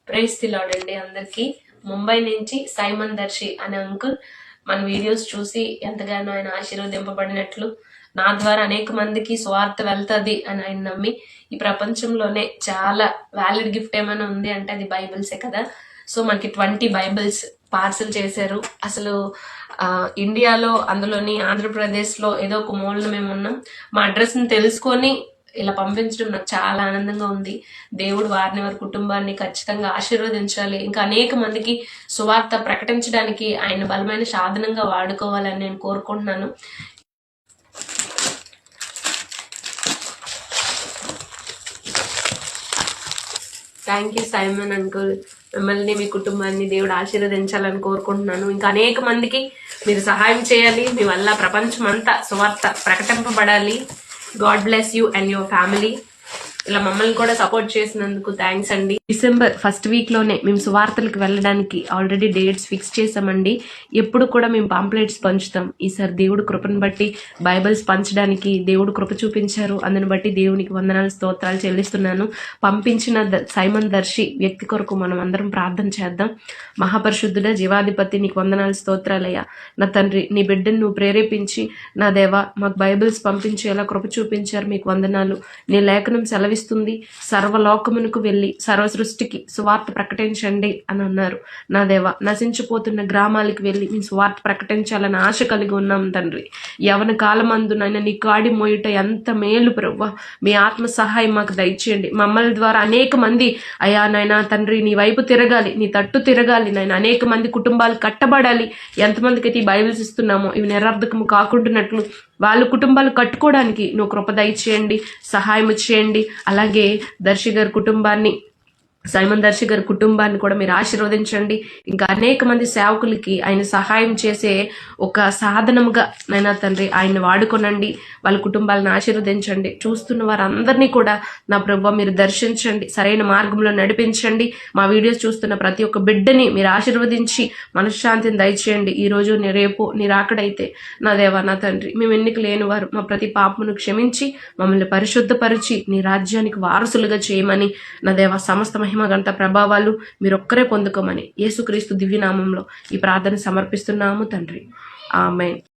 Praise the lord అండి అందరికి. ముంబై నుంచి సైమన్ దర్శి అనే అంకుల్ మన వీడియోస్ చూసి ఎంతగానో ఆయన ఆశీర్వదింపబడినట్లు, నా ద్వారా అనేక మందికి స్వార్థ వెళ్తుంది అని ఆయన నమ్మి, ఈ ప్రపంచంలోనే చాలా వ్యాలిడ్ గిఫ్ట్ ఏమైనా ఉంది అంటే అది బైబిల్సే కదా. సో మనకి 20 బైబిల్స్ పార్సల్ చేశారు. అసలు ఇండియాలో, అందులోని ఆంధ్రప్రదేశ్లో ఏదో ఒక మూలన మేము ఉన్నాం. మా అడ్రస్ని తెలుసుకొని ఇలా పంపించడం నాకు చాలా ఆనందంగా ఉంది. దేవుడు వారిని, వారి కుటుంబాన్ని ఖచ్చితంగా ఆశీర్వదించాలి. ఇంకా అనేక మందికి సువార్త ప్రకటించడానికి ఆయన బలమైన సాధనంగా వాడుకోవాలని నేను కోరుకుంటున్నాను. Thank you Simon uncle. మిమ్మల్ని, మీ కుటుంబాన్ని దేవుడు ఆశీర్వదించాలని కోరుకుంటున్నాను. ఇంకా అనేక మందికి మీరు సహాయం చేయాలి. మీ వల్ల ప్రపంచం అంతా సువార్త ప్రకటింపబడాలి. God bless you and your family. ఇలా మమ్మల్ని కూడా సపోర్ట్ చేసినందుకు థ్యాంక్స్ అండి. డిసెంబర్ ఫస్ట్ వీక్లోనే మేము సువార్తలకు వెళ్ళడానికి ఆల్రెడీ డేట్స్ ఫిక్స్ చేసామండి. ఎప్పుడు కూడా మేము పాంప్లెట్స్ పంచుతాం. ఈసారి దేవుడు కృపను బట్టి బైబిల్స్ పంచడానికి దేవుడు కృప చూపించారు. అందుని బట్టి దేవునికి వందనాలు, స్తోత్రాలు చెల్లిస్తున్నాను. పంపించిన సైమన్ దర్శి వ్యక్తి కొరకు మనం అందరం ప్రార్థన చేద్దాం. మహాపరిశుద్ధుడ, జీవాధిపతి, నీకు వందనాలు, స్తోత్రాలయ్యా. నా తండ్రి, నీ బిడ్డను నువ్వు ప్రేరేపించి నా దేవా మాకు బైబిల్స్ పంపించేలా కృప చూపించారు. మీకు వందనాలు. నీ లేఖనం సెలవిస్తుంది, సర్వలోకమునకు వెళ్ళి సర్వ సృష్టికి సువార్త ప్రకటించండి అని అన్నారు. నా దేవ, నశించిపోతున్న గ్రామాలకు వెళ్ళి మీ సువార్త ప్రకటించాలని ఆశ కలిగి ఉన్నాం తండ్రి. యవన కాలమందునైనా నీ కాడి మోయుట ఎంత మేలు ప్రభువా. మీ ఆత్మ సహాయం మాకు దయచేయండి. మమ్మల్ని ద్వారా అనేక మంది అయా నాయనా తండ్రి నీ వైపు తిరగాలి, నీ తట్టు తిరగాలి నాయన. అనేక మంది కుటుంబాలు కట్టబడాలి. ఎంతమందికి అయితే ఈ బైబిల్స్ ఇస్తున్నామో ఇవి నిరర్ధకము కాకుండానట్లు వాళ్ళ కుటుంబాలు కట్టుకోవడానికి నువ్వు కృప దయచేయండి, సహాయం చేయండి. అలాగే దర్శి గారి కుటుంబాన్ని, సైమన్ దర్శి గారి కుటుంబాన్ని కూడా మీరు ఆశీర్వదించండి. ఇంకా అనేక మంది సేవకులకి ఆయన సహాయం చేసే ఒక సాధనముగా నైనా తండ్రి ఆయన వాడుకోనండి. వాళ్ళ కుటుంబాలను ఆశీర్వదించండి. చూస్తున్న వారందరినీ కూడా నా ప్రభువా మీరు దర్శించండి, సరైన మార్గంలో నడిపించండి. మా వీడియోస్ చూస్తున్న ప్రతి ఒక్క బిడ్డని మీరు ఆశీర్వదించి మనశ్శాంతిని దయచేయండి. ఈ రోజు రేపు నీ రాకడైతే నా దేవా, నా తండ్రి, మేము ఎన్నిక లేని వారు, మా ప్రతి పాపమును క్షమించి మమ్మల్ని పరిశుద్ధపరిచి నీ రాజ్యానికి వారసులుగా చేయమని నా దేవా, సమస్త మహిమ ఘనత ప్రభావాలు మీరొక్కరే పొందుకోమని యేసుక్రీస్తు దివ్యనామంలో ఈ ప్రార్థన సమర్పిస్తున్నాము తండ్రి. ఆమేన్.